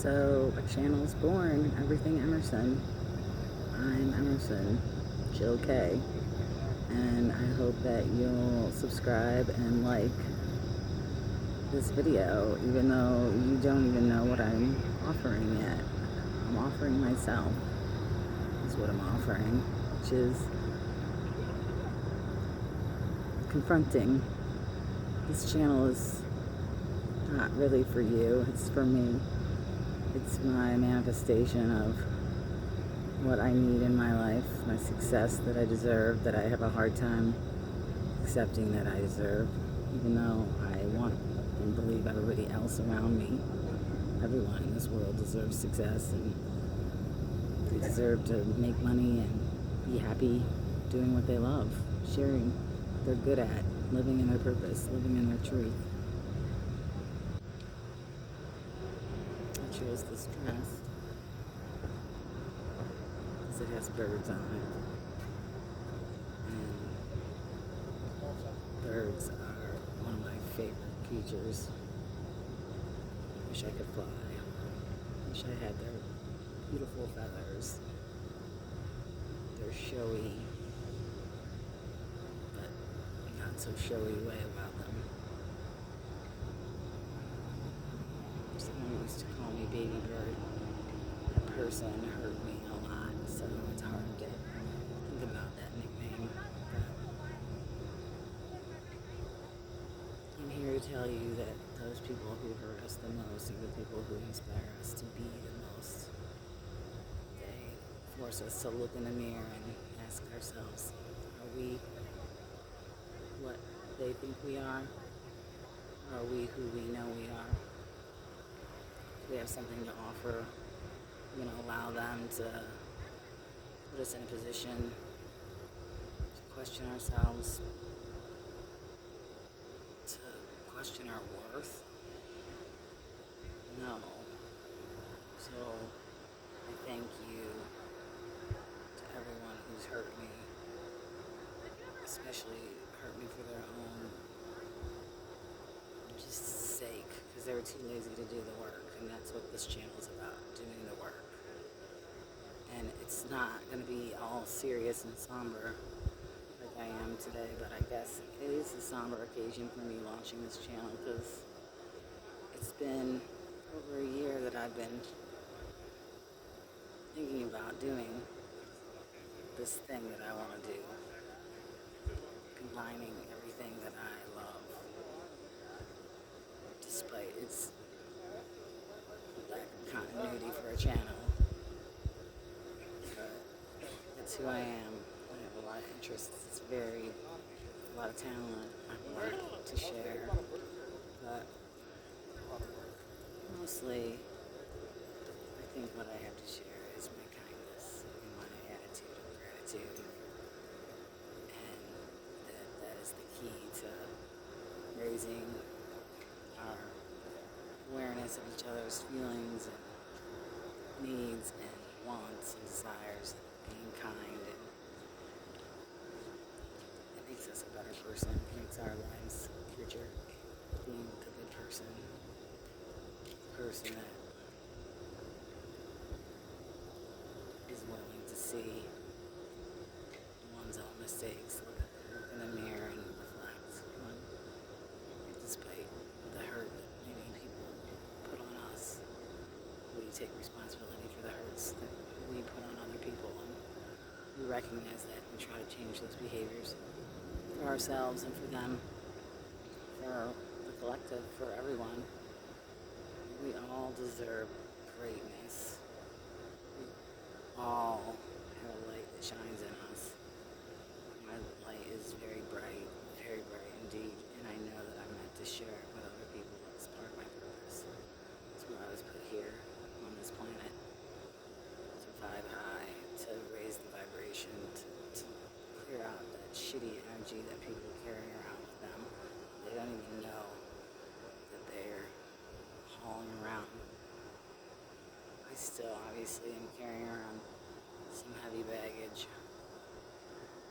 So, a channel's born. Everything Emerson. I'm Emerson, Jill K. And I hope that you'll subscribe and like this video, even though you don't even know what I'm offering yet. I'm offering myself, is what I'm offering, which is confronting. This channel is not really for you, it's for me. It's my manifestation of what I need in my life, my success that I deserve, that I have a hard time accepting that I deserve, even though I want and believe everybody else around me, everyone in this world deserves success, and they deserve to make money and be happy doing what they love, sharing what they're good at, living in their purpose, living in their truth. I chose this dress because it has birds on it. And birds are one of my favorite creatures. Wish I could fly. Wish I had their beautiful feathers. Their showy, but not so showy way about them. Someone used to call me baby bird. That person hurt me a lot, so it's hard to think about that nickname. But I'm here to tell you that those people who hurt us the most are the people who inspire us to be the most. They force us to look in the mirror and ask ourselves, are we what they think we are? Are we who we know we are? Do we have something to offer? We're going to allow them to put us in a position to question ourselves, to question our worth? No. So I thank you to everyone who's hurt me, especially hurt me for their own just sake, because they were too lazy to do the work, and that's what this channel is about, doing the work. And it's not going to be all serious and somber like I am today, but I guess it is a somber occasion for me launching this channel, because it's been over a year that I've been thinking about doing this thing that I want to do, combining everything that I love, despite its lack of continuity for a channel. But that's who I am. I have a lot of interests. It's a lot of talent. I have a lot to share. But mostly, I think what I have to share is my kindness and my attitude of gratitude. And that is the key to raising our awareness of each other's feelings and needs and wants and desires, and being kind, and it makes us a better person, it makes our lives richer, being the good person, the person that is willing to see one's own mistakes, look in the mirror and reflect on, despite the hurt that maybe people put on us, we take responsibility for the hurts that we put on other people, and we recognize that and try to change those behaviors for ourselves and for them, for the collective, for everyone. We all deserve greatness. We all have a light that shines in us. My light is very bright indeed, and I know that I'm meant to share it with other people. It's part of my purpose. It's what I was put here on this planet, to vibe high, to raise the vibration, to clear out that shitty energy that people carry around with them. They don't even know that they're hauling around. I still obviously am carrying around some heavy baggage,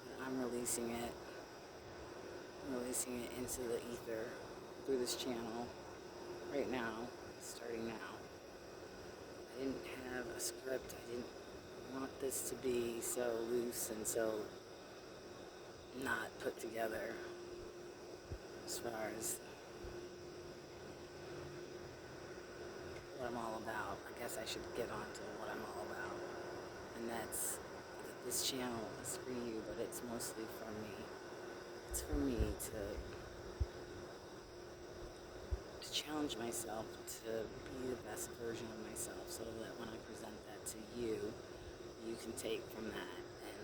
but I'm releasing it into the ether through this channel right now, starting now. script. I didn't want this to be so loose and so not put together as far as what I'm all about. I guess I should get on to what I'm all about. And that's that this channel is for you, but it's mostly for me. It's for me to challenge myself to be the best version of myself so that when I present that to you, you can take from that and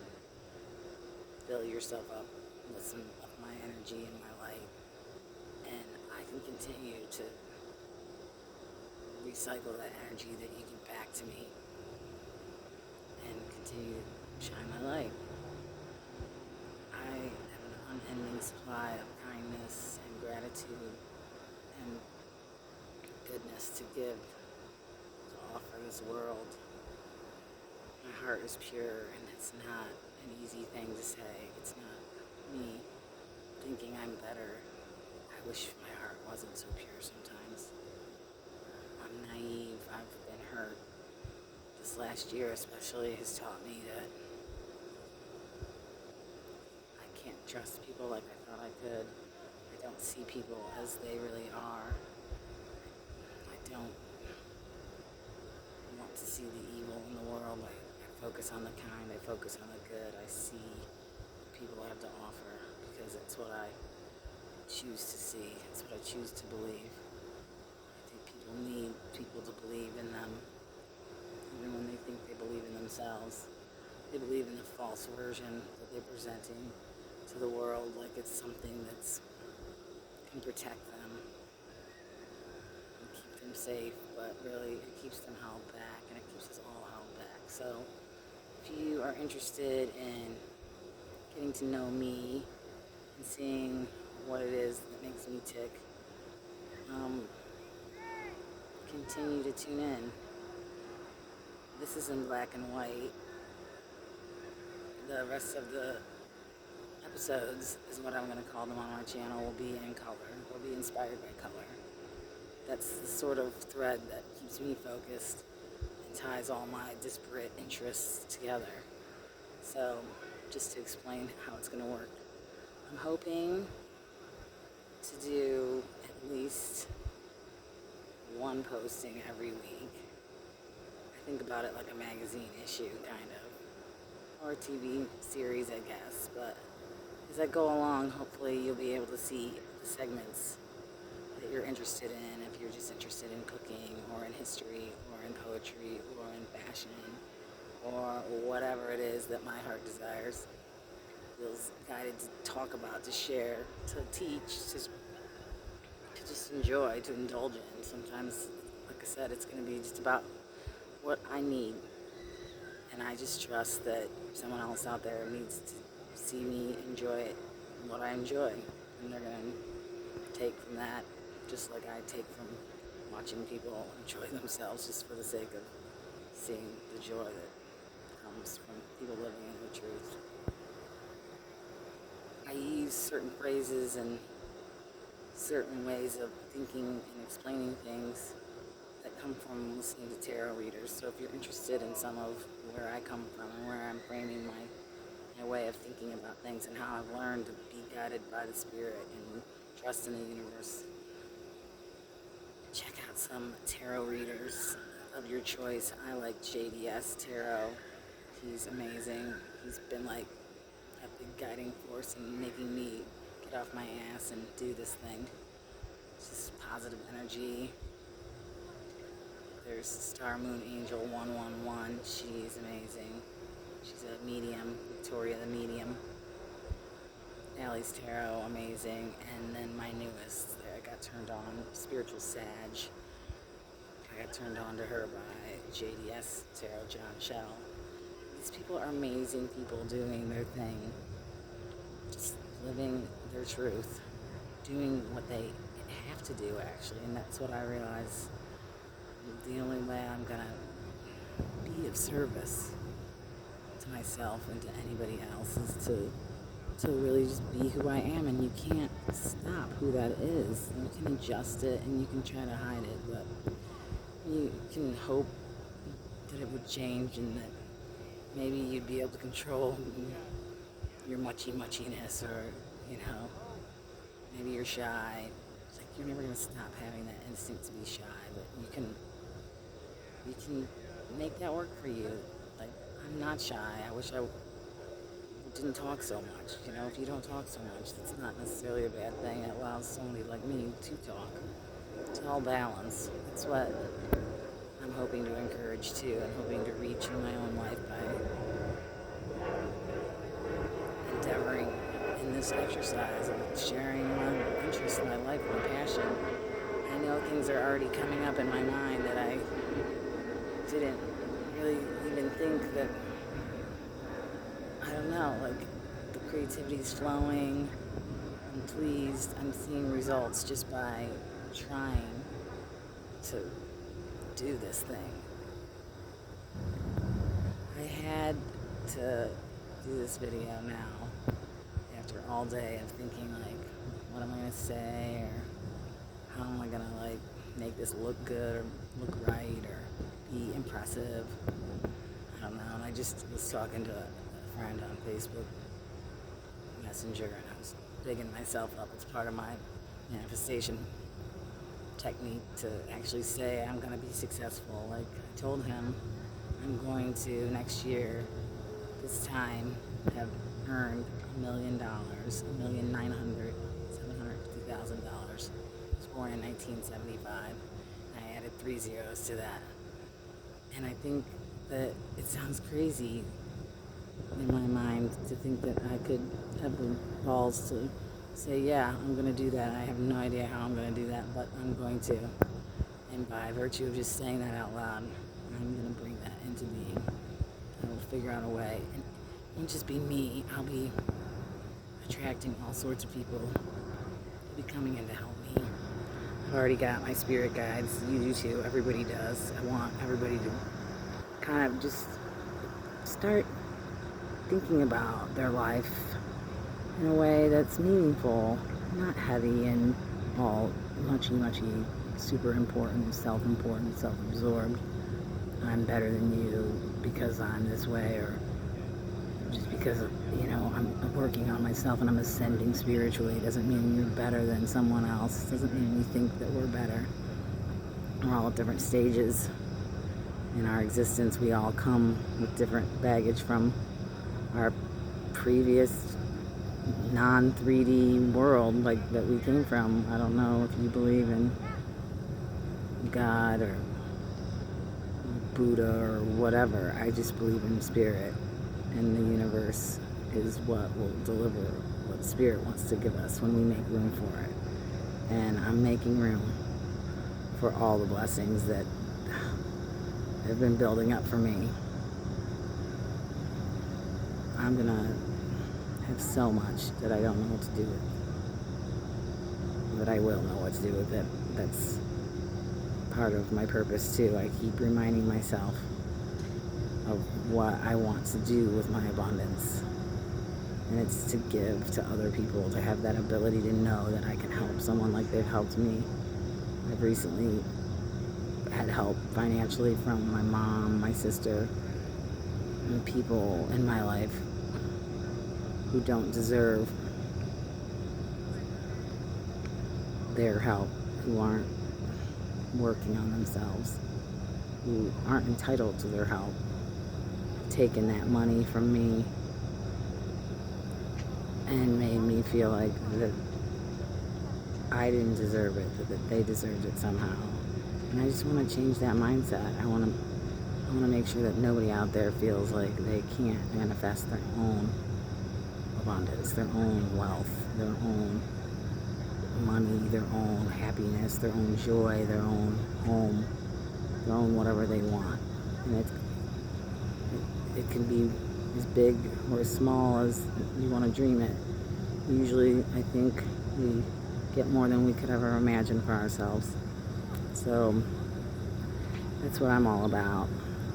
fill yourself up with some of my energy and my light. And I can continue to recycle that energy that you give back to me and continue to shine my light. I have an unending supply of kindness and gratitude and goodness to give, to offer this world. My heart is pure, and it's not an easy thing to say. It's not me thinking I'm better. I wish my heart wasn't so pure sometimes. I'm naive. I've been hurt. This last year especially has taught me that I can't trust people like I thought I could. I don't see people as they really are. I don't want to see the evil in the world. I focus on the kind. I focus on the good. I see what people have to offer because it's what I choose to see. It's what I choose to believe. I think people need people to believe in them, even when they think they believe in themselves. They believe in the false version that they're presenting to the world like it's something that's can protect them and keep them safe, but really it keeps them held back, and it keeps us all held back. So if you are interested in getting to know me and seeing what it is that makes me tick, continue to tune in. This is in black and white. The rest of the episodes is what I'm going to call them on my channel will be in color. Will be inspired by color. That's the sort of thread that keeps me focused and ties all my disparate interests together. So, just to explain how it's going to work, I'm hoping to do at least one posting every week. I think about it like a magazine issue, kind of, or a TV series, I guess. But as I go along, hopefully you'll be able to see the segments that you're interested in. If you're just interested in cooking, or in history, or in poetry, or in fashion, or whatever it is that my heart desires, feels guided to talk about, to share, to teach, to just enjoy, to indulge in. Sometimes, like I said, it's going to be just about what I need. And I just trust that someone else out there needs to see me enjoy what I enjoy. And they're going to take from that just like I take from watching people enjoy themselves just for the sake of seeing the joy that comes from people living in the truth. I use certain phrases and certain ways of thinking and explaining things that come from listening to tarot readers. So if you're interested in some of where I come from and where I'm framing my way of thinking about things and how I've learned to be guided by the spirit and trust in the universe, check out some tarot readers of your choice. I like JDS Tarot. He's amazing. He's been like a big guiding force in making me get off my ass and do this thing. It's just positive energy. There's Star Moon Angel 111. She's amazing. She's a medium, Victoria the medium. Allie's Tarot, amazing. And then my newest, I got turned on, Spiritual Sag. I got turned on to her by JDS Tarot, John Shell. These people are amazing people doing their thing, just living their truth, doing what they have to do, actually. And that's what I realize. The only way I'm going to be of service to myself and to anybody else is to really just be who I am, and you can't stop who that is. You can adjust it and you can try to hide it, but you can hope that it would change, and that maybe you'd be able to control your muchiness, or, you know, maybe you're shy. It's like you're never going to stop having that instinct to be shy, but you can make that work for you. Like, I'm not shy. I wish I didn't talk so much. You know, if you don't talk so much, that's not necessarily a bad thing. It allows somebody like me to talk. It's all balance. That's what I'm hoping to encourage too, and hoping to reach in my own life by endeavoring in this exercise of sharing my interests in my life, my passion. I know things are already coming up in my mind that I didn't really even think that, I don't know, like the creativity's flowing. I'm pleased. I'm seeing results just by trying to do this thing. I had to do this video now after all day of thinking, like, what am I going to say, or how am I going to, like, make this look good or look right or be impressive. I don't know. And I just was talking to a friend on Facebook Messenger, and I was bigging myself up. It's part of my manifestation technique to actually say I'm going to be successful. Like, I told him I'm going to, next year, this time, have earned $1 million, $1,900,750,000. I was born in 1975. I added 3 zeros to that. And I think that it sounds crazy in my mind to think that I could have the balls to say, yeah, I'm going to do that. I have no idea how I'm going to do that, but I'm going to. And by virtue of just saying that out loud, I'm going to bring that into being. I will figure out a way. And it won't just be me. I'll be attracting all sorts of people to be coming in to help me. I've already got my spirit guides. You do too. Everybody does. I want everybody to kind of just start thinking about their life in a way that's meaningful, not heavy and all muchy, super important, self-absorbed. I'm better than you because I'm this way, or just because, you know, I'm working on myself and I'm ascending spiritually. It doesn't mean you're better than someone else. It doesn't mean we think that we're better. We're all at different stages in our existence. We all come with different baggage from our previous non-3D world, like, that we came from. I don't know if you believe in God or Buddha or whatever. I just believe in spirit, and the universe is what will deliver what spirit wants to give us when we make room for it. And I'm making room for all the blessings that have been building up for me. I'm gonna have so much that I don't know what to do with, but I will know what to do with it. That's part of my purpose too. I keep reminding myself of what I want to do with my abundance, and it's to give to other people, to have that ability to know that I can help someone like they've helped me. I've recently had help financially from my mom, my sister, and people in my life who don't deserve their help, who aren't working on themselves, who aren't entitled to their help, taken that money from me and made me feel like that I didn't deserve it, that they deserved it somehow. And I just want to change that mindset. I want to make sure that nobody out there feels like they can't manifest their own abundance, their own wealth, their own money, their own happiness, their own joy, their own home, their own whatever they want. And it can be as big or as small as you want to dream it. Usually, I think we get more than we could ever imagine for ourselves. So that's what I'm all about.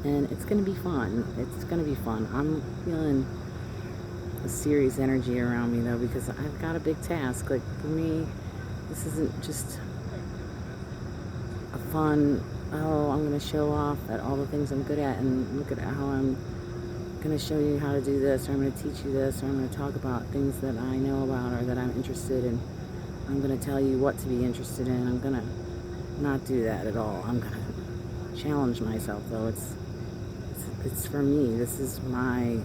And it's going to be fun. It's going to be fun. I'm feeling a serious energy around me, though, because I've got a big task. Like, for me, this isn't just a fun oh, I'm going to show off at all the things I'm good at, and look at how I'm going to show you how to do this, or I'm going to teach you this, or I'm going to talk about things that I know about or that I'm interested in. I'm going to tell you what to be interested in. I'm going to not do that at all. I'm going to challenge myself, though. It's for me. This is my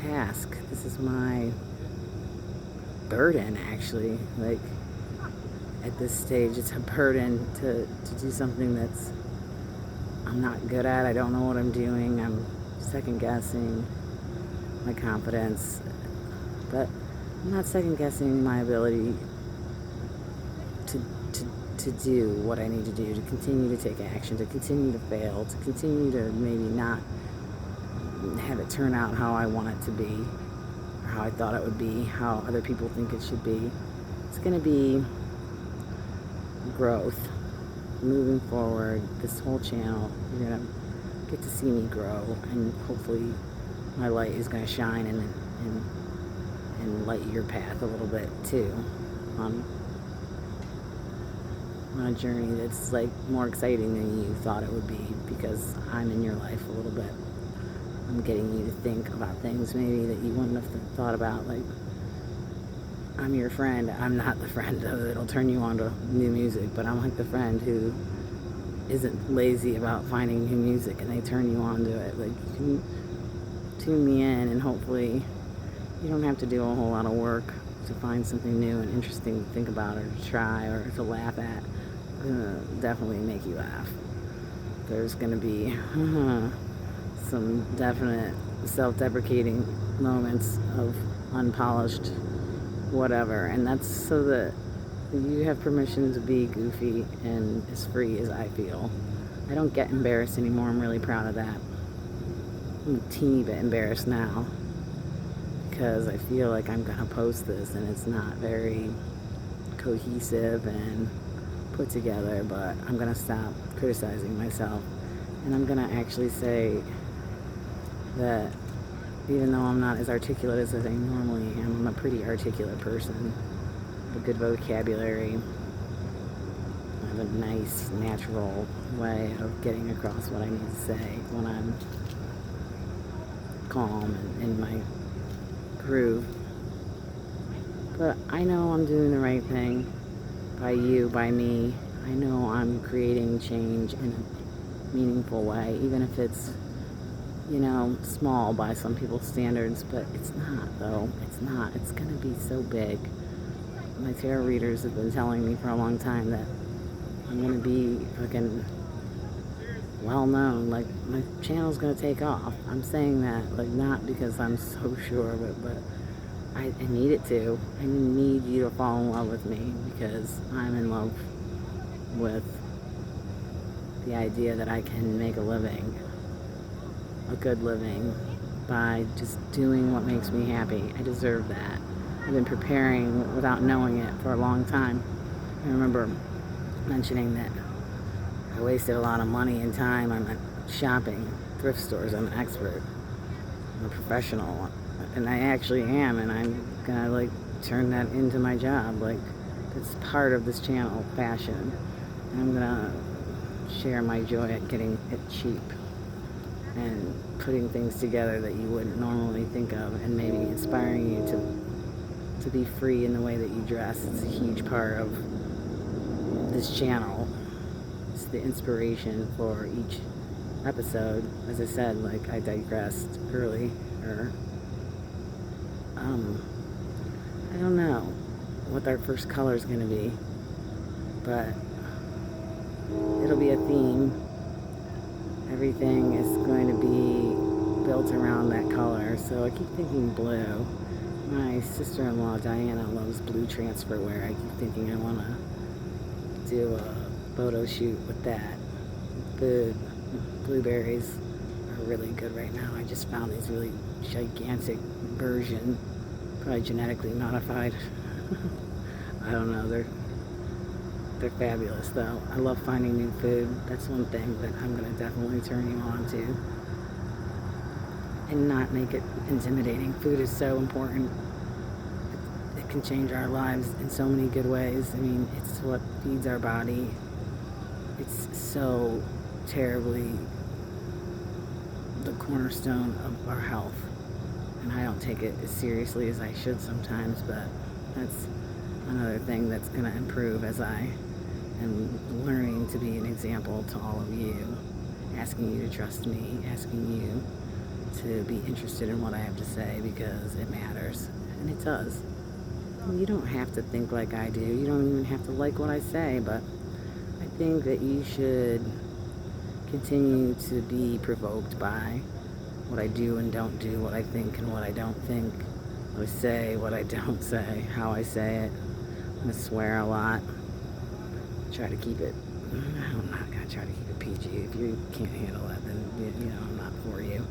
task. This is my burden, actually. Like, at this stage, it's a burden to do something that's I'm not good at. I don't know what I'm doing. I'm second guessing my confidence, but I'm not second guessing my ability to do what I need to do, to continue to take action, to continue to fail, to continue to maybe not have it turn out how I want it to be, or how I thought it would be, how other people think it should be. It's going to be growth. Moving forward, this whole channel, you're going to get to see me grow, and hopefully my light is going to shine and light your path a little bit too. On a journey that's like more exciting than you thought it would be, because I'm in your life a little bit. I'm getting you to think about things maybe that you wouldn't have thought about. Like, I'm your friend. I'm not the friend that'll turn you on to new music, but I'm like the friend who isn't lazy about finding new music, and they turn you on to it. Like, you can tune me in, and hopefully you don't have to do a whole lot of work to find something new and interesting to think about, or to try, or to laugh at. Definitely make you laugh. There's going to be some definite self-deprecating moments of unpolished whatever, and that's so that you have permission to be goofy and as free as I feel. I don't get embarrassed anymore. I'm really proud of that. I'm a teeny bit embarrassed now, because I feel like I'm going to post this and it's not very cohesive and put together, but I'm going to stop criticizing myself, and I'm going to actually say that even though I'm not as articulate as I normally am, I'm a pretty articulate person. I have a good vocabulary. I have a nice, natural way of getting across what I need to say when I'm calm and in my groove. But I know I'm doing the right thing by you, by me. I know I'm creating change in a meaningful way, even if it's, small by some people's standards, but it's not, though. It's not. It's going to be so big. My tarot readers have been telling me for a long time that I'm going to be fucking well known. Like, my channel's going to take off. I'm saying that, like, not because I'm so sure of it, but I need it to. I need you to fall in love with me, because I'm in love with the idea that I can make a living, a good living, by just doing what makes me happy. I deserve that. I've been preparing without knowing it for a long time. I remember mentioning that I wasted a lot of money and time on shopping, thrift stores. I'm an expert. I'm a professional. And I actually am, and I'm gonna turn that into my job. It's part of this channel, fashion. And I'm gonna share my joy at getting it cheap and putting things together that you wouldn't normally think of, and maybe inspiring you to be free in the way that you dress. It's a huge part of this channel. It's the inspiration for each episode. As I said, I digressed early, or I don't know what our first color is going to be, but it'll be a theme. Everything is going to be built around that color. So I keep thinking blue. My sister-in-law Diana loves blue transfer wear. I keep thinking I want to do a photo shoot with that. The blueberries are really good right now. I just found these really gigantic version, probably genetically modified. I don't know, they're fabulous though. I love finding new food. That's one thing that I'm going to definitely turn you on to, and not make it intimidating. Food is so important. It can change our lives in so many good ways. I mean, it's what feeds our body. It's so terribly the cornerstone of our health. And I don't take it as seriously as I should sometimes, but that's another thing that's going to improve as I am learning to be an example to all of you, asking you to trust me, asking you to be interested in what I have to say because it matters, and it does. And you don't have to think like I do. You don't even have to like what I say, but I think that you should continue to be provoked by what I do and don't do, what I think and what I don't think, what I say, what I don't say, how I say it. I'm going to swear a lot. Try to keep it. I'm not going to try to keep it PG. If you can't handle it, then, you know, I'm not for you.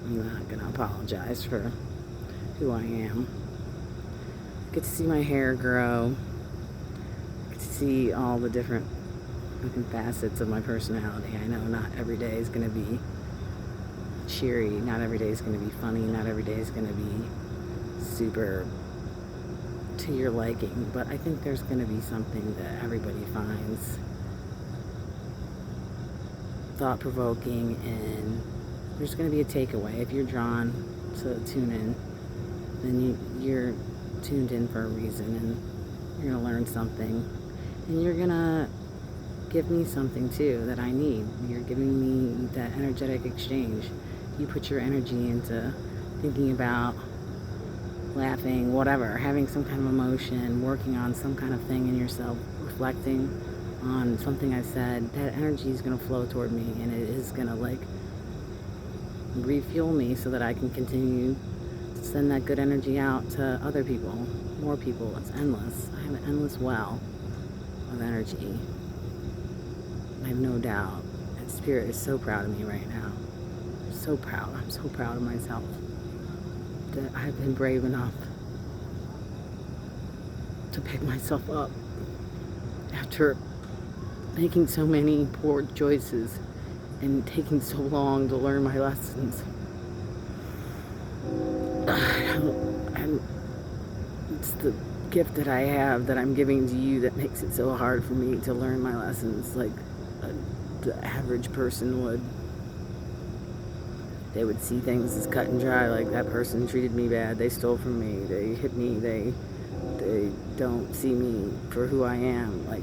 I'm not going to apologize for who I am. I get to see my hair grow. I get to see all the different facets of my personality. I know not every day is going to be cheery. Not every day is going to be funny. Not every day is going to be super to your liking. But I think there's going to be something that everybody finds thought-provoking, and there's going to be a takeaway. If you're drawn to tune in, then you're tuned in for a reason, and you're going to learn something, and you're going to give me something too that I need. You're giving me that energetic exchange. You put your energy into thinking about laughing, whatever, having some kind of emotion, working on some kind of thing in yourself, reflecting on something I said. That energy is going to flow toward me, and it is going to like refuel me so that I can continue to send that good energy out to other people, more people. It's endless. I have an endless well of energy. I have no doubt. And Spirit is so proud of me right now. So proud. I'm so proud of myself that I've been brave enough to pick myself up after making so many poor choices and taking so long to learn my lessons. And it's the gift that I have that I'm giving to you that makes it so hard for me to learn my lessons like the average person would. They would see things as cut and dry, like that person treated me bad, they stole from me, they hit me, they don't see me for who I am, like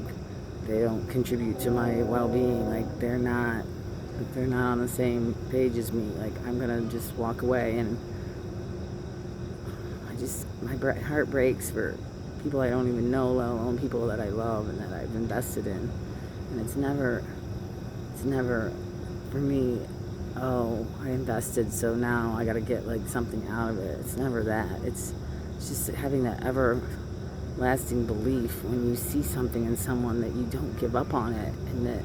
they don't contribute to my well-being, like they're not on the same page as me, like I'm gonna just walk away. And my heart breaks for people I don't even know, let alone people that I love and that I've invested in. And it's never for me, oh, I invested, so now I gotta get like something out of it. It's never that. It's just having that everlasting belief when you see something in someone that you don't give up on it, and that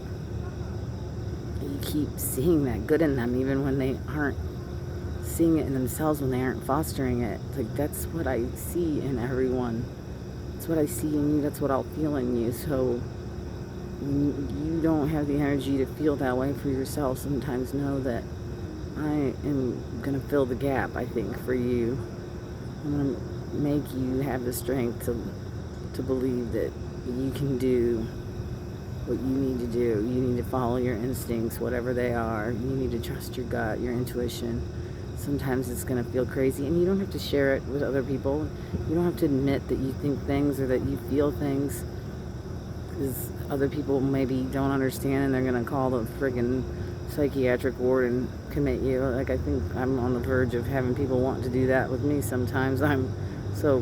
you keep seeing that good in them even when they aren't seeing it in themselves, when they aren't fostering it. Like that's what I see in everyone. That's what I see in you. That's what I'll feel in you. So you don't have the energy to feel that way for yourself, sometimes know that I am going to fill the gap, I think, for you. I'm going to make you have the strength to believe that you can do what you need to do. You need to follow your instincts, whatever they are. You need to trust your gut, your intuition. Sometimes it's going to feel crazy, and you don't have to share it with other people. You don't have to admit that you think things or that you feel things, because other people maybe don't understand, and they're going to call the friggin' psychiatric ward and commit you. Like, I think I'm on the verge of having people want to do that with me sometimes. I'm so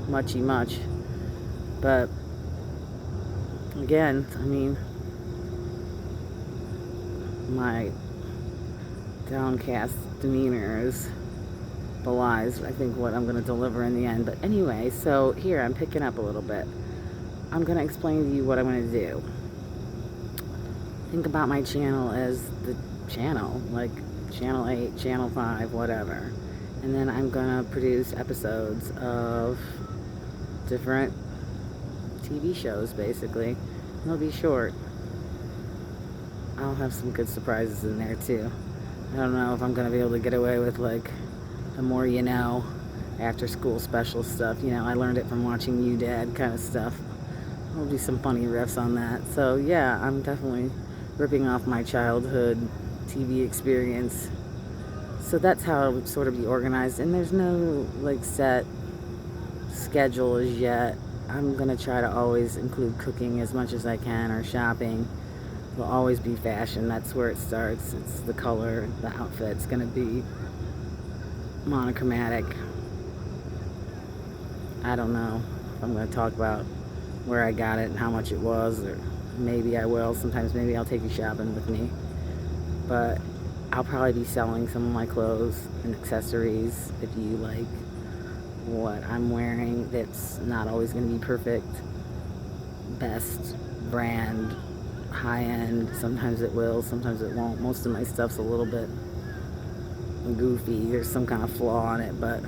much. But again, I mean, my downcast demeanor belies, I think, what I'm going to deliver in the end. But anyway, so here, I'm picking up a little bit. I'm going to explain to you what I'm going to do. Think about my channel as the channel, like Channel 8, Channel 5, whatever. And then I'm going to produce episodes of different TV shows, basically. They'll be short. I'll have some good surprises in there, too. I don't know if I'm going to be able to get away with, like, the more you know, after school special stuff. You know, I learned it from watching You Dad kind of stuff. There'll be some funny riffs on that. So, yeah, I'm definitely ripping off my childhood TV experience. So that's how it would sort of be organized. And there's no like set schedule as yet. I'm gonna try to always include cooking as much as I can, or shopping. Will always be fashion. That's where it starts. It's the color, the outfit's gonna be monochromatic. I don't know if I'm gonna talk about where I got it and how much it was, or maybe I will. Sometimes maybe I'll take you shopping with me. But I'll probably be selling some of my clothes and accessories if you like what I'm wearing. That's not always going to be perfect, best brand, high end. Sometimes it will, sometimes it won't. Most of my stuff's a little bit goofy. There's some kind of flaw on it, but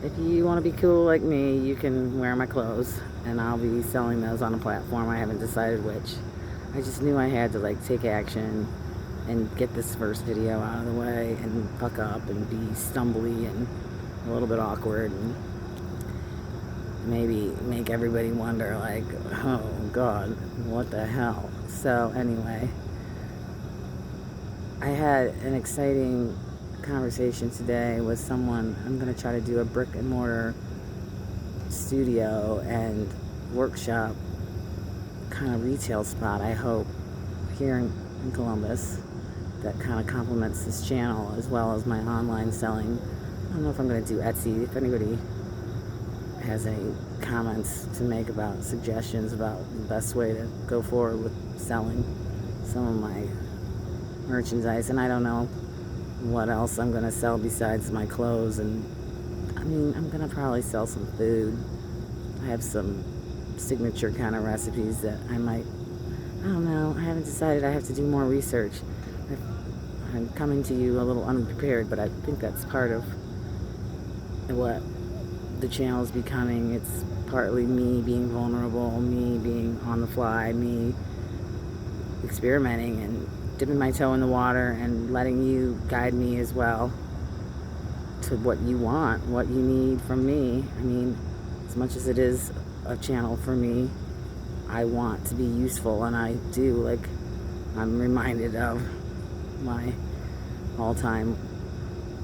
if you want to be cool like me, you can wear my clothes, and I'll be selling those on a platform. I haven't decided which. I just knew I had to like take action and get this first video out of the way and fuck up and be stumbly and a little bit awkward and maybe make everybody wonder like, oh God, what the hell. So anyway, I had an exciting conversation today with someone. I'm going to try to do a brick and mortar studio and workshop kind of retail spot, I hope, here in Columbus, that kind of complements this channel as well as my online selling. I don't know if I'm going to do Etsy. If anybody has any comments to make about suggestions about the best way to go forward with selling some of my merchandise. And I don't know what else I'm going to sell besides my clothes. And I mean, I'm going to probably sell some food. I have some signature kind of recipes that I might, I don't know, I haven't decided. I have to do more research. I'm coming to you a little unprepared, but I think that's part of what the channel is becoming. It's partly me being vulnerable, me being on the fly, me experimenting and dipping my toe in the water and letting you guide me as well to what you want, what you need from me. I mean, as much as it is a channel for me, I want to be useful, and I do. Like, I'm reminded of my all-time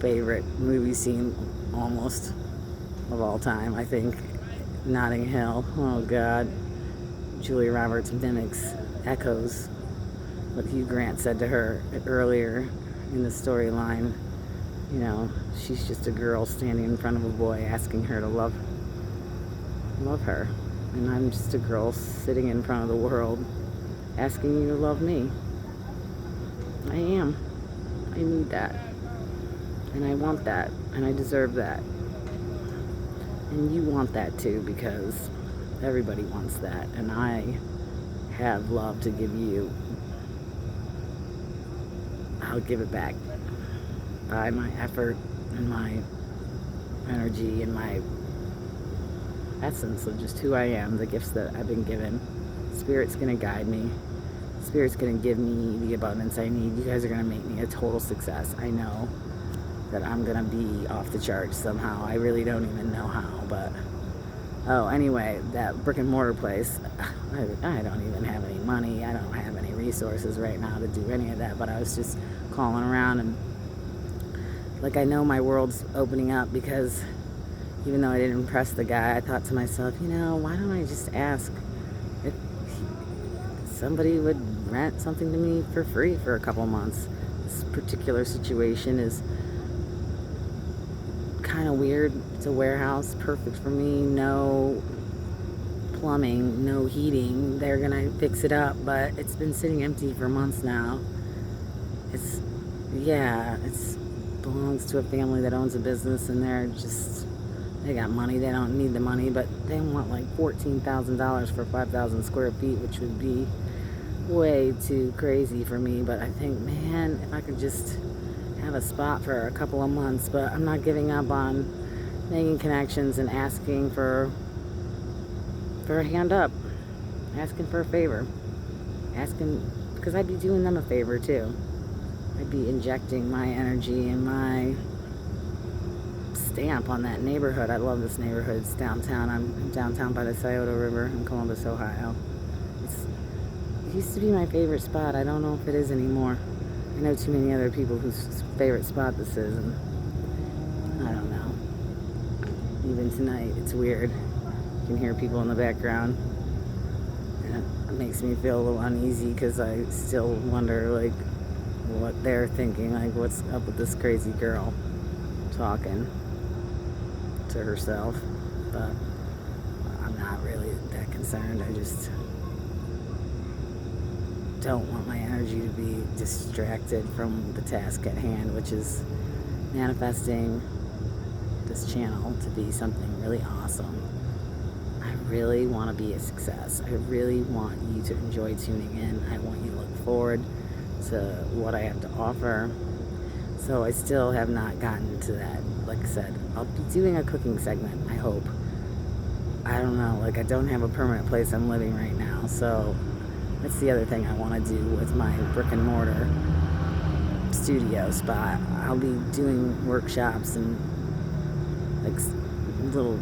favorite movie scene, almost of all time, I think, Notting Hill. Oh God, Julia Roberts mimics, echoes what Hugh Grant said to her earlier in the storyline. You know, she's just a girl standing in front of a boy asking her to love her, and I'm just a girl sitting in front of the world asking you to love me. I am. I need that, and I want that, and I deserve that, and you want that too, because everybody wants that, and I have love to give you. I'll give it back by my effort and my energy and my essence of just who I am, the gifts that I've been given. Spirit's gonna guide me. Spirit's gonna give me the abundance I need. You guys are gonna make me a total success. I know that I'm gonna be off the charts somehow. I really don't even know how, but oh, anyway, that brick and mortar place, I don't even have any money. I don't have any resources right now to do any of that, but I was just calling around, and like, I know my world's opening up, because even though I didn't impress the guy, I thought to myself, you know, why don't I just ask if somebody would rent something to me for free for a couple months. This particular situation is kind of weird. It's a warehouse, perfect for me. No plumbing, no heating. They're gonna fix it up, but it's been sitting empty for months now. It's belongs to a family that owns a business, and they got money. They don't need the money, but they want like $14,000 for 5,000 square feet, which would be way too crazy for me. But I think, man, if I could just have a spot for a couple of months. But I'm not giving up on making connections and asking for a hand up, asking for a favor, asking, because I'd be doing them a favor too. I'd be injecting my energy and my stamp on that neighborhood. I love this neighborhood. It's downtown. I'm downtown by the Scioto River in Columbus, Ohio. It's, used to be my favorite spot. I don't know if it is anymore. I know too many other people whose favorite spot this is, and I don't know. Even tonight, it's weird. You can hear people in the background, and it makes me feel a little uneasy because I still wonder, like, what they're thinking. Like, what's up with this crazy girl talking to herself? But I'm not really that concerned. I just don't want my energy to be distracted from the task at hand, which is manifesting this channel to be something really awesome. I really want to be a success. I really want you to enjoy tuning in. I want you to look forward to what I have to offer. So I still have not gotten to that. Like I said, I'll be doing a cooking segment, I hope. I don't know, like I don't have a permanent place I'm living right now, so that's the other thing I want to do with my brick and mortar studio spot. I'll be doing workshops and like little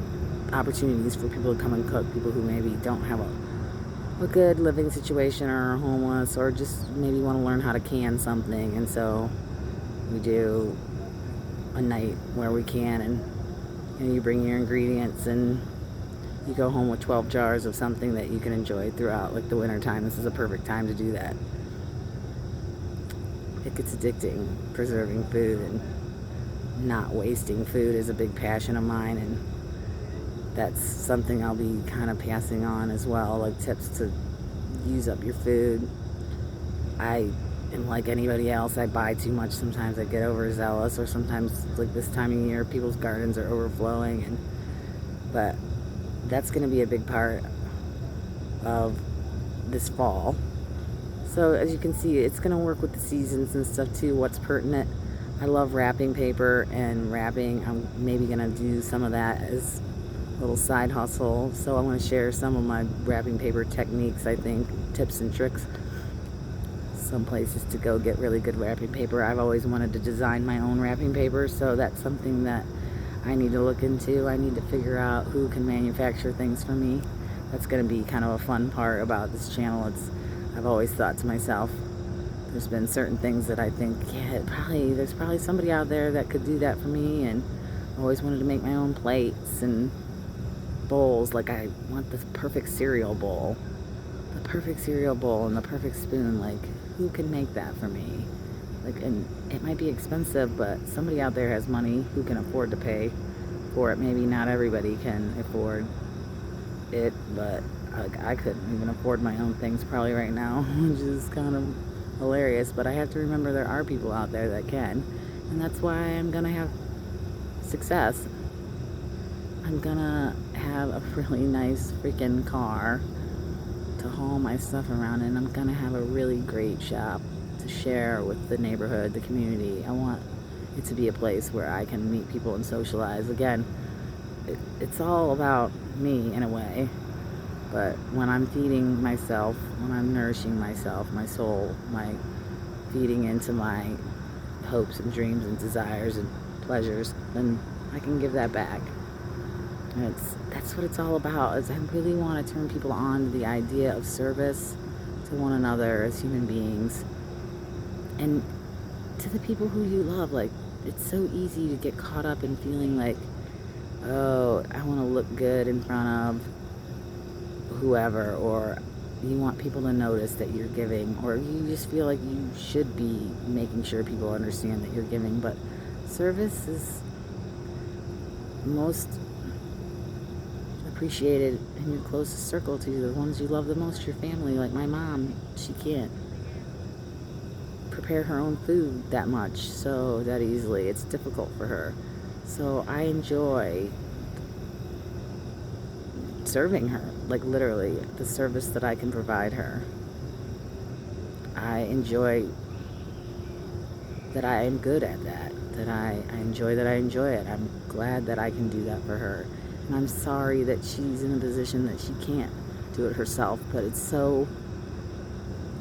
opportunities for people to come and cook, people who maybe don't have a good living situation or are homeless or just maybe want to learn how to can something. And so we do a night where we can, and you bring your ingredients and you go home with 12 jars of something that you can enjoy throughout, like the winter time. This is a perfect time to do that. It gets addicting. Preserving food and not wasting food is a big passion of mine, and that's something I'll be kind of passing on as well, like tips to use up your food. I am like anybody else. I buy too much. Sometimes I get overzealous, or sometimes like this time of year people's gardens are overflowing, but that's going to be a big part of this fall. So as you can see, it's going to work with the seasons and stuff too, what's pertinent. I love wrapping paper and wrapping. I'm maybe going to do some of that as a little side hustle. So I'm going to share some of my wrapping paper techniques, I think, tips and tricks. Some places to go get really good wrapping paper. I've always wanted to design my own wrapping paper, so that's something that I need to look into. I need to figure out who can manufacture things for me. That's going to be kind of a fun part about this channel. I've always thought to myself, there's been certain things that I think, yeah, there's probably somebody out there that could do that for me, and I always wanted to make my own plates and bowls. Like I want the perfect cereal bowl. The perfect cereal bowl and the perfect spoon. Like, who can make that for me? Like, and it might be expensive, but somebody out there has money who can afford to pay for it. Maybe not everybody can afford it, but I couldn't even afford my own things probably right now, which is kind of hilarious. But I have to remember there are people out there that can, and that's why I'm gonna have success. I'm gonna have a really nice freaking car to haul my stuff around, and I'm gonna have a really great shop to share with the neighborhood, the community. I want it to be a place where I can meet people and socialize. Again, it's all about me in a way, but when I'm feeding myself, when I'm nourishing myself, my soul, my feeding into my hopes and dreams and desires and pleasures, then I can give that back. And that's what it's all about. Is I really want to turn people on to the idea of service to one another as human beings, and to the people who you love. Like, it's so easy to get caught up in feeling like, oh, I want to look good in front of whoever, or you want people to notice that you're giving, or you just feel like you should be making sure people understand that you're giving. But service is most appreciated in your closest circle, to the ones you love the most, your family. Like my mom, she can't prepare her own food that much, so that easily. It's difficult for her. So I enjoy serving her, like literally the service that I can provide her. I enjoy that I am good at that I enjoy that I enjoy it. I'm glad that I can do that for her. And I'm sorry that she's in a position that she can't do it herself, but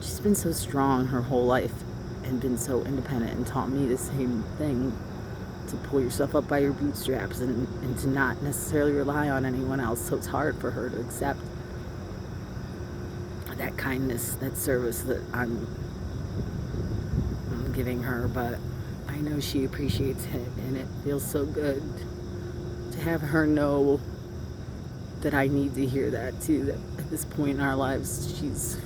she's been so strong her whole life and been so independent and taught me the same thing, to pull yourself up by your bootstraps and to not necessarily rely on anyone else. So it's hard for her to accept that kindness, that service that I'm giving her, but I know she appreciates it, and it feels so good to have her know that I need to hear that too, that at this point in our lives she's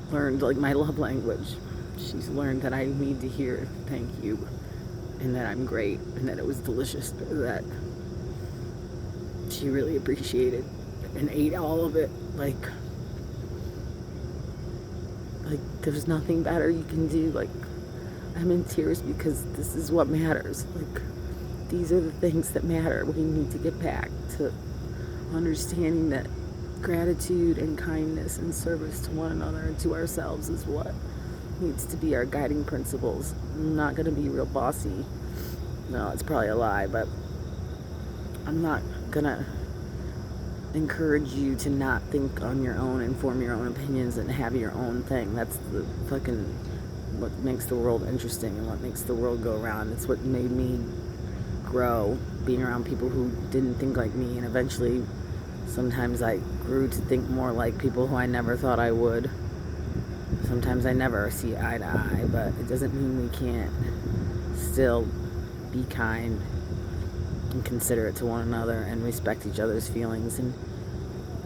learned like my love language. She's learned that I need to hear thank you, and that I'm great, and that it was delicious, that she really appreciated and ate all of it. Like there's nothing better you can do. Like, I'm in tears because this is what matters. Like, these are the things that matter. We need to get back to understanding that gratitude and kindness and service to one another and to ourselves is what needs to be our guiding principles. I'm not going to be real bossy. No, it's probably a lie, but I'm not going to encourage you to not think on your own and form your own opinions and have your own thing. That's the fucking what makes the world interesting and what makes the world go around. It's what made me grow, being around people who didn't think like me, and eventually sometimes I grew to think more like people who I never thought I would. Sometimes I never see eye to eye, but it doesn't mean we can't still be kind and considerate to one another and respect each other's feelings. And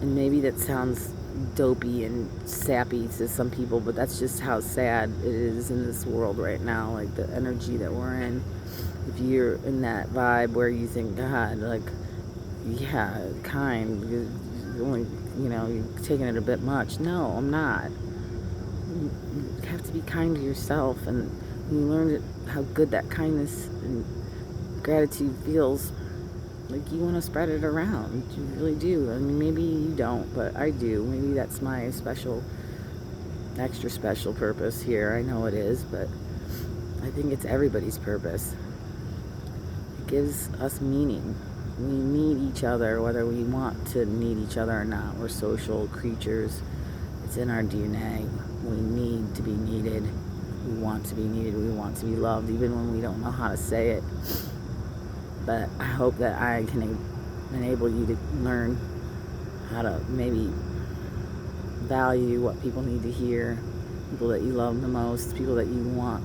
maybe that sounds dopey and sappy to some people, but that's just how sad it is in this world right now, like the energy that we're in. If you're in that vibe where you think, God, like, yeah, kind, you're only, you're taking it a bit much. No, I'm not. You have to be kind to yourself, and when you learn how good that kindness and gratitude feels, like, you want to spread it around. You really do. I mean, maybe you don't, but I do. Maybe that's my extra special purpose here. I know it is, but I think it's everybody's purpose. It gives us meaning. We need each other, whether we want to need each other or not. We're social creatures. It's in our DNA. We need to be needed. We want to be needed. We want to be loved, even when we don't know how to say it. But I hope that I can enable you to learn how to maybe value what people need to hear, people that you love the most, people that you want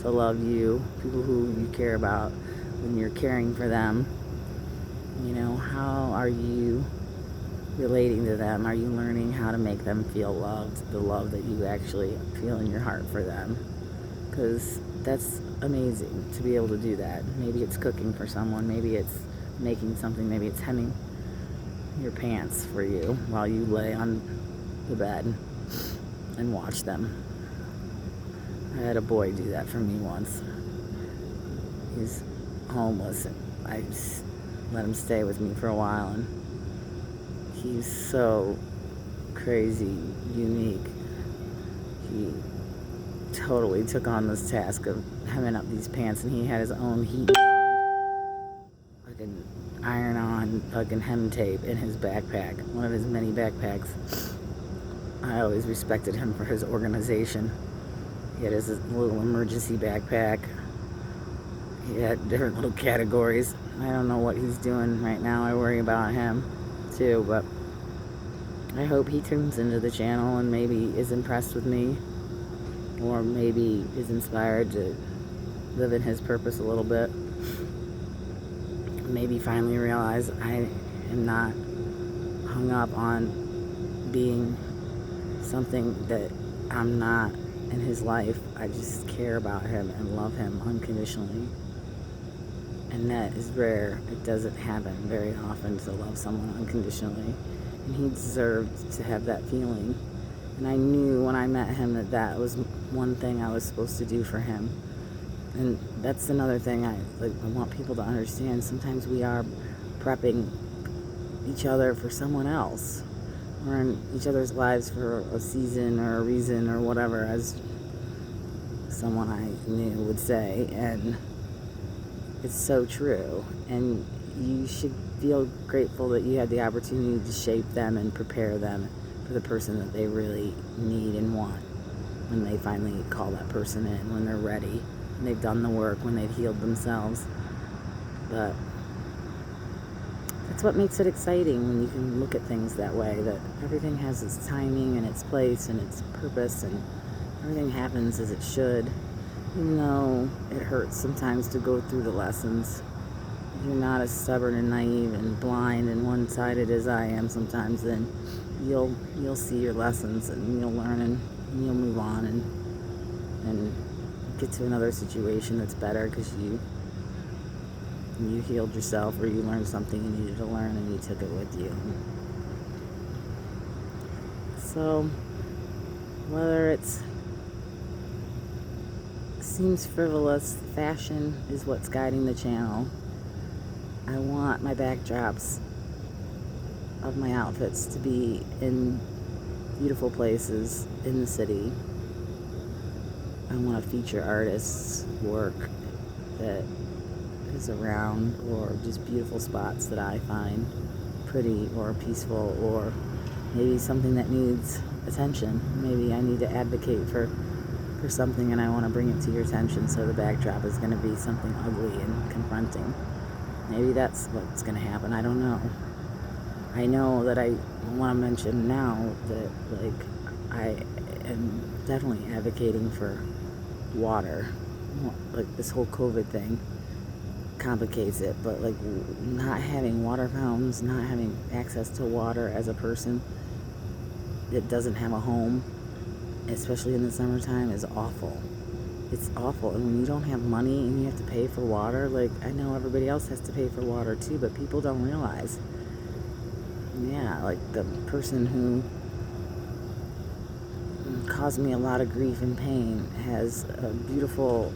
to love you, people who you care about when you're caring for them. How are you relating to them? Are you learning how to make them feel loved, the love that you actually feel in your heart for them? Because that's amazing to be able to do that. Maybe it's cooking for someone, maybe it's making something, maybe it's hemming your pants for you while you lay on the bed and watch them. I had a boy do that for me once. He's homeless, and I just let him stay with me for a while, and he's so crazy unique. He totally took on this task of hemming up these pants, and he had his own heat fucking iron on fucking hem tape in his backpack, one of his many backpacks. I always respected him for his organization. He had his little emergency backpack. He had different little categories. I don't know what he's doing right now. I worry about him too, but I hope he tunes into the channel and maybe is impressed with me, or maybe is inspired to live in his purpose a little bit. Maybe finally realize I am not hung up on being something that I'm not in his life. I just care about him and love him unconditionally. And that is rare. It doesn't happen very often to love someone unconditionally. And he deserved to have that feeling. And I knew when I met him that was one thing I was supposed to do for him. And that's another thing I want people to understand. Sometimes we are prepping each other for someone else. We're in each other's lives for a season or a reason or whatever, as someone I knew would say. And it's so true. And you should feel grateful that you had the opportunity to shape them and prepare them for the person that they really need and want when they finally call that person in, when they're ready, when they've done the work, when they've healed themselves. But That's what makes it exciting, when you can look at things that way, that everything has its timing and its place and its purpose, and everything happens as it should. Even though it hurts sometimes to go through the lessons, if you're not as stubborn and naive and blind and one-sided as I am sometimes, then you'll see your lessons, and you'll learn, and you'll move on, and get to another situation that's better, because you healed yourself, or you learned something you needed to learn, and you took it with you. So whether it seems frivolous, fashion is what's guiding the channel. I want my backdrops of my outfits to be in beautiful places in the city. I want to feature artists' work that is around, or just beautiful spots that I find pretty or peaceful, or maybe something that needs attention. Maybe I need to advocate for something, and I want to bring it to your attention, so the backdrop is going to be something ugly and confronting. Maybe that's what's going to happen. I don't know. I know that I want to mention now that, like, I am definitely advocating for water. Like, this whole COVID thing complicates it, but, like, not having water fountains, not having access to water as a person that doesn't have a home, especially in the summertime, is awful. It's awful. And when you don't have money and you have to pay for water, like, I know everybody else has to pay for water too, but people don't realize. Yeah, like the person who caused me a lot of grief and pain has a beautiful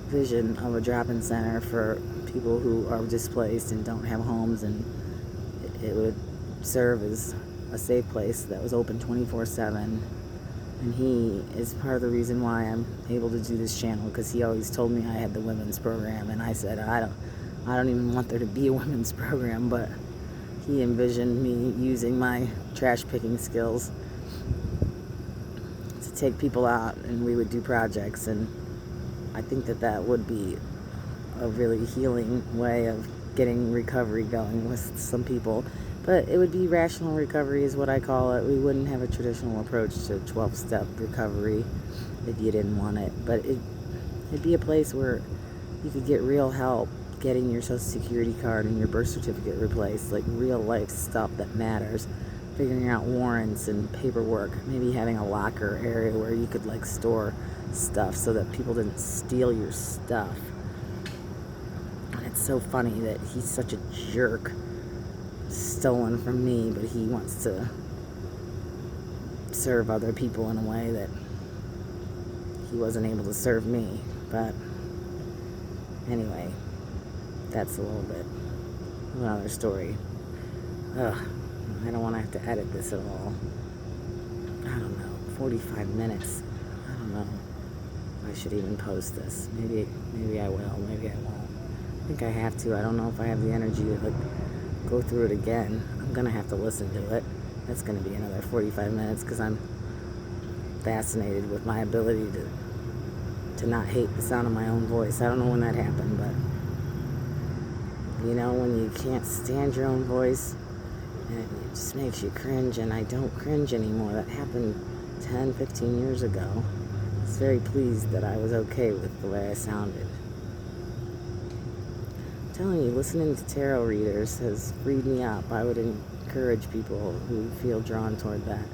vision of a drop-in center for people who are displaced and don't have homes, and it would serve as a safe place that was open 24/7. And he is part of the reason why I'm able to do this channel, because he always told me I had the women's program, and I said I don't even want there to be a women's program, but he envisioned me using my trash picking skills to take people out, and we would do projects, and I think that would be a really healing way of getting recovery going with some people. But it would be rational recovery is what I call it. We wouldn't have a traditional approach to 12-step recovery if you didn't want it. But it'd be a place where you could get real help getting your Social Security card and your birth certificate replaced, like real life stuff that matters. Figuring out warrants and paperwork. Maybe having a locker area where you could, like, store stuff so that people didn't steal your stuff. And it's so funny that he's such a jerk. Stolen from me, but he wants to serve other people in a way that he wasn't able to serve me. But anyway, that's a little bit of another story. I don't want to have to edit this at all. I don't know, 45 minutes. I don't know if I should even post this. Maybe I will, maybe I won't. I think I have to. I don't know if I have the energy to, like, go through it again. I'm gonna have to listen to it. That's gonna be another 45 minutes, because I'm fascinated with my ability to not hate the sound of my own voice. I don't know when that happened, but you know, when you can't stand your own voice and it just makes you cringe. And I don't cringe anymore. That happened 10, 15 years ago. I was very pleased that I was okay with the way I sounded. Telling you, listening to tarot readers has freed me up. I would encourage people who feel drawn toward that.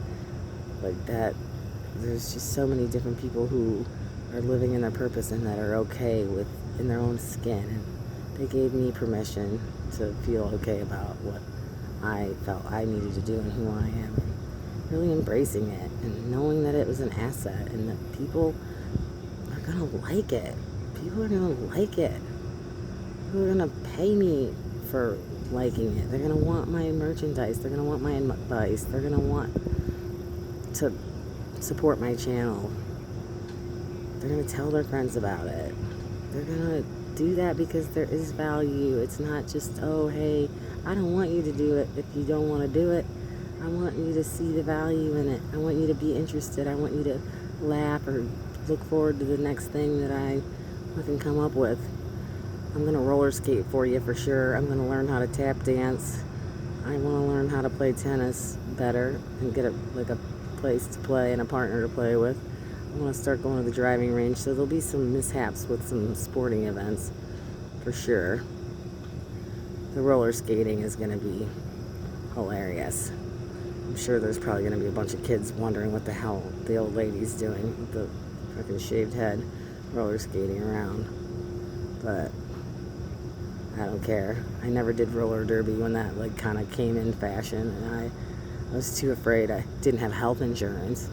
Like that, there's just so many different people who are living in their purpose and that are okay with in their own skin. And they gave me permission to feel okay about what I felt I needed to do and who I am. And really embracing it and knowing that it was an asset and that people are gonna like it. People are gonna like it. People are going to pay me for liking it. They're going to want my merchandise. They're going to want my advice. They're going to want to support my channel. They're going to tell their friends about it. They're going to do that because there is value. It's not just, oh, hey, I don't want you to do it if you don't want to do it. I want you to see the value in it. I want you to be interested. I want you to laugh or look forward to the next thing that I can come up with. I'm going to roller skate for you for sure. I'm going to learn how to tap dance. I want to learn how to play tennis better and get a place to play and a partner to play with. I want to start going to the driving range, so there'll be some mishaps with some sporting events for sure. The roller skating is going to be hilarious. I'm sure there's probably going to be a bunch of kids wondering what the hell the old lady's doing with the fucking shaved head roller skating around. But I don't care. I never did roller derby when that kind of came in fashion, and I was too afraid. I didn't have health insurance.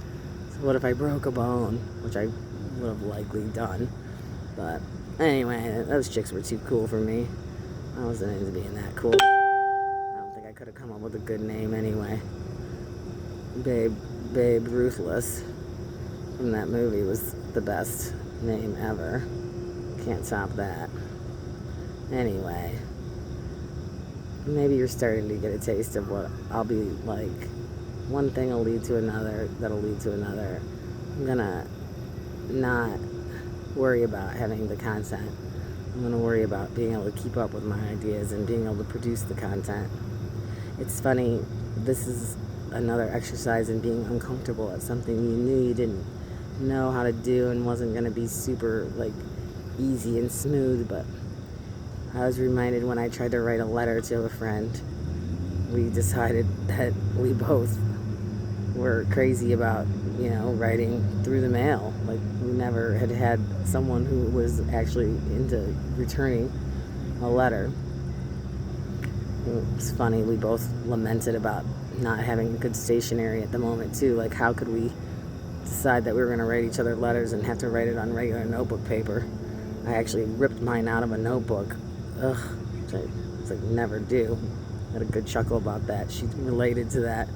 So what if I broke a bone, which I would have likely done. But anyway, those chicks were too cool for me. I wasn't into being that cool. I don't think I could have come up with a good name anyway. Babe Ruthless from that movie was the best name ever. Can't top that. Anyway, maybe you're starting to get a taste of what I'll be like. One thing will lead to another, that'll lead to another. I'm gonna not worry about having the content. I'm gonna worry about being able to keep up with my ideas and being able to produce the content. It's funny, this is another exercise in being uncomfortable at something you knew you didn't know how to do and wasn't gonna be super easy and smooth, but I was reminded when I tried to write a letter to a friend, we decided that we both were crazy about, writing through the mail. We never had someone who was actually into returning a letter. It's funny, we both lamented about not having good stationery at the moment too. How could we decide that we were going to write each other letters and have to write it on regular notebook paper? I actually ripped mine out of a notebook. Ugh, which I never do. I had a good chuckle about that. She related to that.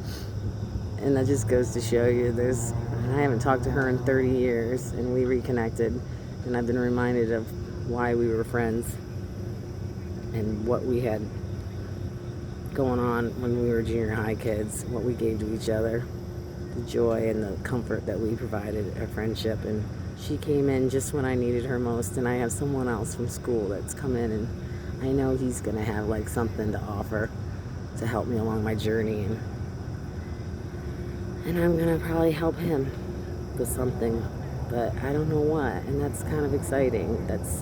And that just goes to show you I haven't talked to her in 30 years, and we reconnected, and I've been reminded of why we were friends and what we had going on when we were junior high kids, what we gave to each other, the joy and the comfort that we provided, our friendship. And she came in just when I needed her most, and I have someone else from school that's come in, and I know he's going to have something to offer to help me along my journey, and I'm going to probably help him with something, but I don't know what, and that's kind of exciting. That's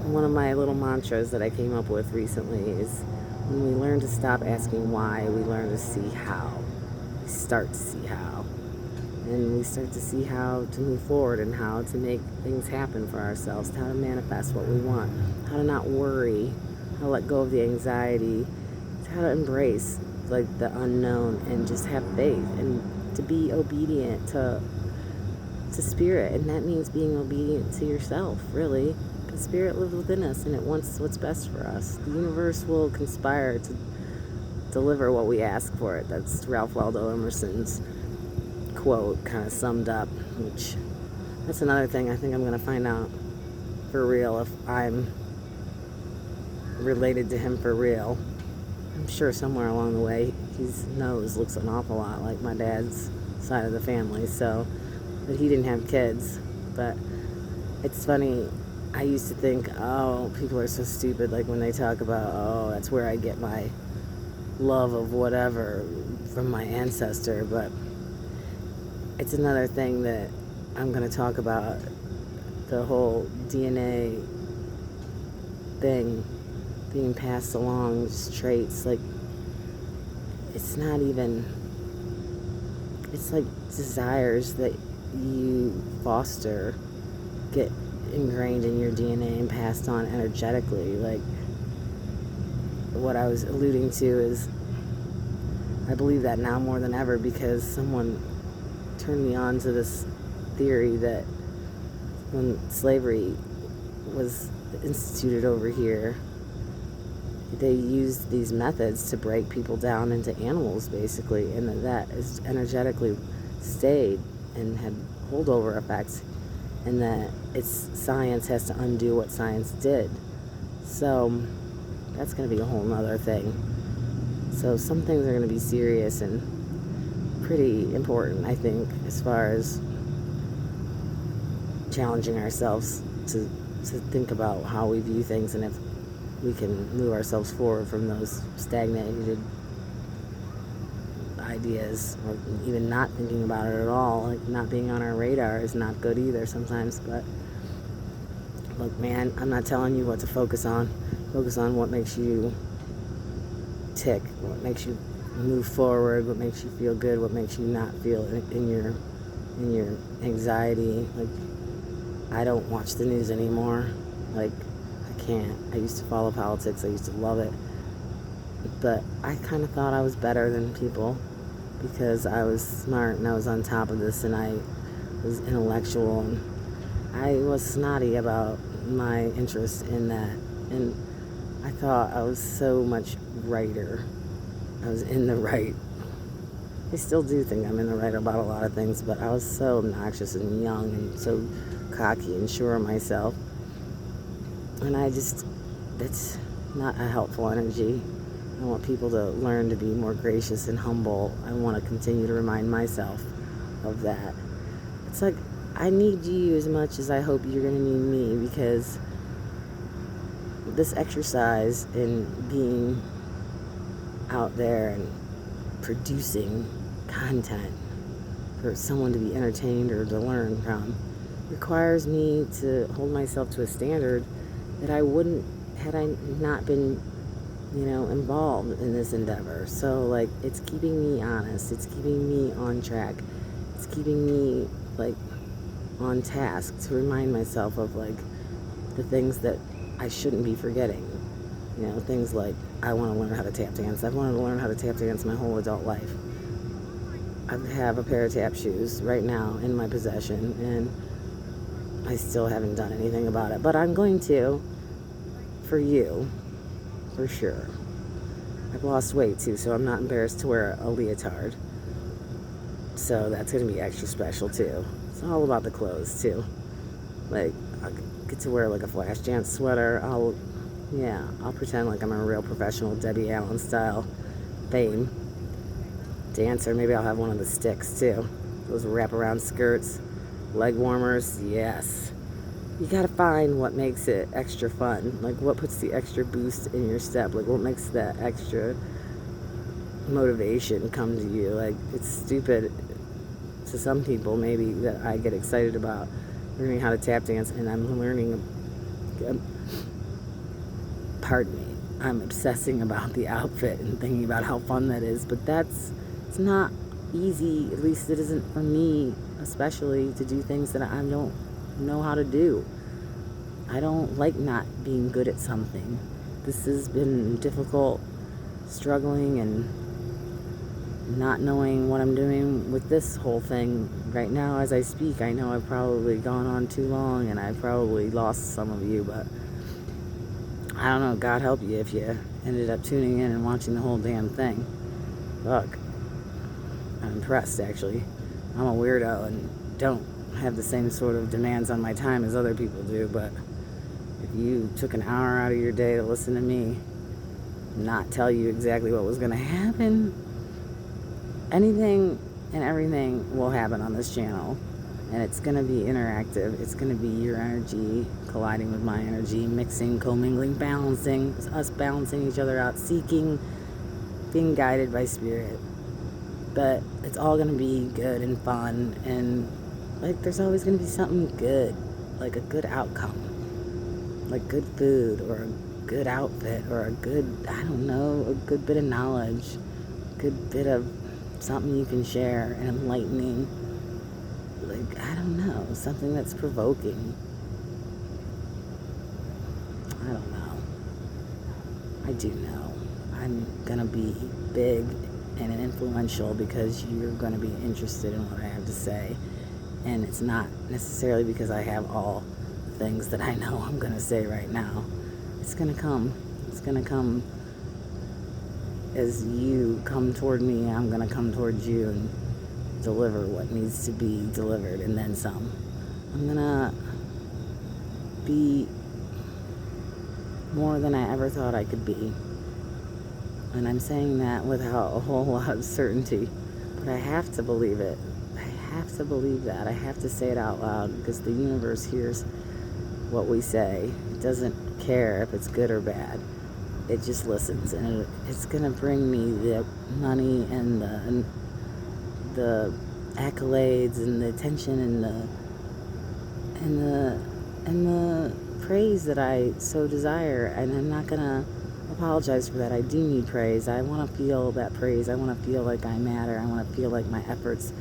one of my little mantras that I came up with recently is when we learn to stop asking why, we learn to see how. We start to see how. And we start to see how to move forward and how to make things happen for ourselves, how to manifest what we want, how to not worry, how to let go of the anxiety, how to embrace the unknown and just have faith and to be obedient to spirit. And that means being obedient to yourself, really, because spirit lives within us and it wants what's best for us. The universe will conspire to deliver what we ask for it. That's Ralph Waldo Emerson's quote, kind of summed up, which that's another thing I think I'm going to find out for real, if I'm related to him for real. I'm sure somewhere along the way his nose looks an awful lot like my dad's side of the family, but he didn't have kids. But it's funny, I used to think, people are so stupid, when they talk about, that's where I get my love of whatever from my ancestor. But it's another thing that I'm going to talk about, the whole DNA thing being passed along, traits. It's not even, it's desires that you foster get ingrained in your DNA and passed on energetically. What I was alluding to is, I believe that now more than ever, because someone turned me on to this theory that when slavery was instituted over here, they used these methods to break people down into animals, basically, and that is energetically stayed and had holdover effects, and that science has to undo what science did. So that's going to be a whole nother thing. So some things are going to be serious and pretty important, I think, as far as challenging ourselves to to think about how we view things and if we can move ourselves forward from those stagnated ideas, or even not thinking about it at all. Like, not being on our radar is not good either sometimes. But look, man, I'm not telling you what to focus on. Focus on what makes you tick, what makes you move forward, what makes you feel good, what makes you not feel in your anxiety. Like, I don't watch the news anymore. Like, I can't. I used to follow politics. I used to love it. But I kind of thought I was better than people because I was smart and I was on top of this and I was intellectual and I was snotty about my interest in that. And I thought I was so much righter. I was in the right. I still do think I'm in the right about a lot of things, but I was so obnoxious and young and so cocky and sure of myself. And that's not a helpful energy. I want people to learn to be more gracious and humble. I want to continue to remind myself of that. It's like, I need you as much as I hope you're going to need me, because this exercise in being out there and producing content for someone to be entertained or to learn from requires me to hold myself to a standard that I wouldn't had I not been, involved in this endeavor. So, like, it's keeping me honest. It's keeping me on track. It's keeping me, like, on task to remind myself of, like, the things that I shouldn't be forgetting. Things like, I want to learn how to tap dance. I've wanted to learn how to tap dance my whole adult life. I have a pair of tap shoes right now in my possession, and I still haven't done anything about it. But I'm going to, for you, for sure. I've lost weight too, so I'm not embarrassed to wear a leotard. So that's going to be extra special too. It's all about the clothes too. Like, I'll get to wear like a flash dance sweater. I'll pretend like I'm a real professional Debbie Allen style fame dancer. Maybe I'll have one of the sticks too. Those wraparound skirts, leg warmers, yes. You gotta find what makes it extra fun. Like, what puts the extra boost in your step? Like, what makes that extra motivation come to you? Like, it's stupid to some people maybe that I get excited about learning how to tap dance, and I'm learning, I'm obsessing about the outfit and thinking about how fun that is. But it's not easy, at least it isn't for me, especially to do things that I don't know how to do. I don't like not being good at something. This has been difficult, struggling and not knowing what I'm doing with this whole thing right now as I speak. I know I've probably gone on too long and I've probably lost some of you, but I don't know. God help you if you ended up tuning in and watching the whole damn thing. Look, I'm impressed, actually. I'm a weirdo and don't have the same sort of demands on my time as other people do, but if you took an hour out of your day to listen to me not tell you exactly what was going to happen, anything and everything will happen on this channel, and it's going to be interactive. It's going to be your energy colliding with my energy, mixing, commingling, balancing, us balancing each other out, seeking, being guided by spirit. But it's all going to be good and fun, and like, there's always going to be something good, like a good outcome, like good food or a good outfit or a good, a good bit of knowledge, a good bit of something you can share and enlightening, like, something that's provoking. I don't know. I do know. I'm going to be big and influential because you're going to be interested in what I have to say. And it's not necessarily because I have all the things that I know I'm going to say right now. It's going to come. It's going to come as you come toward me. I'm going to come towards you and deliver what needs to be delivered, and then some. I'm going to be more than I ever thought I could be. And I'm saying that without a whole lot of certainty. But I have to believe it. I have to believe that. I have to say it out loud because the universe hears what we say. It doesn't care if it's good or bad. It just listens, and it's gonna bring me the money and the accolades and the attention and the praise that I so desire. And I'm not gonna apologize for that. I do need praise. I want to feel that praise. I want to feel like I matter. I want to feel like my efforts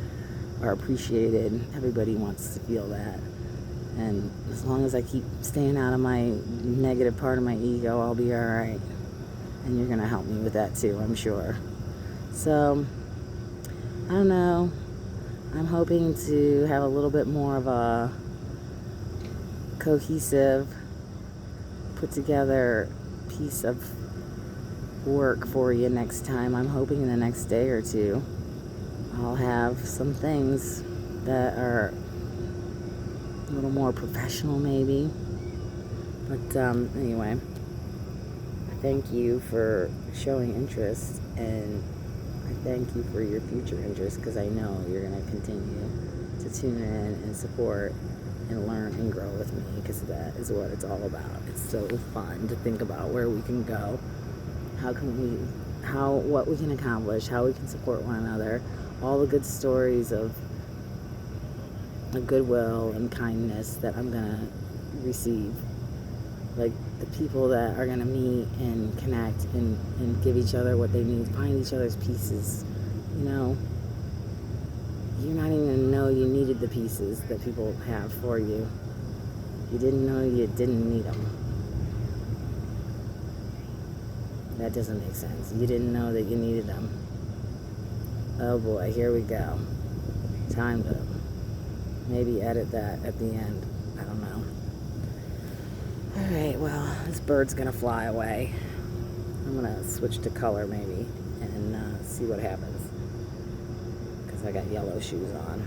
are appreciated. Everybody wants to feel that. And as long as I keep staying out of my negative part of my ego, I'll be all right. And you're going to help me with that too, I'm sure. So, I don't know. I'm hoping to have a little bit more of a cohesive, put together piece of work for you next time. I'm hoping in the next day or two I'll have some things that are a little more professional maybe. But anyway, thank you for showing interest, and I thank you for your future interest, because I know you're going to continue to tune in and support and learn and grow with me, because that is what it's all about. It's so fun to think about where we can go, what we can accomplish, how we can support one another, all the good stories of goodwill and kindness that I'm going to receive. Like the people that are going to meet and connect and give each other what they need, find each other's pieces. You know, you're not even going to know you needed the pieces that people have for you. You didn't know you didn't need them. That doesn't make sense. You didn't know that you needed them. Oh boy, here we go. Time to maybe edit that at the end. I don't know. Alright, well, this bird's gonna fly away. I'm gonna switch to color maybe and see what happens, because I got yellow shoes on.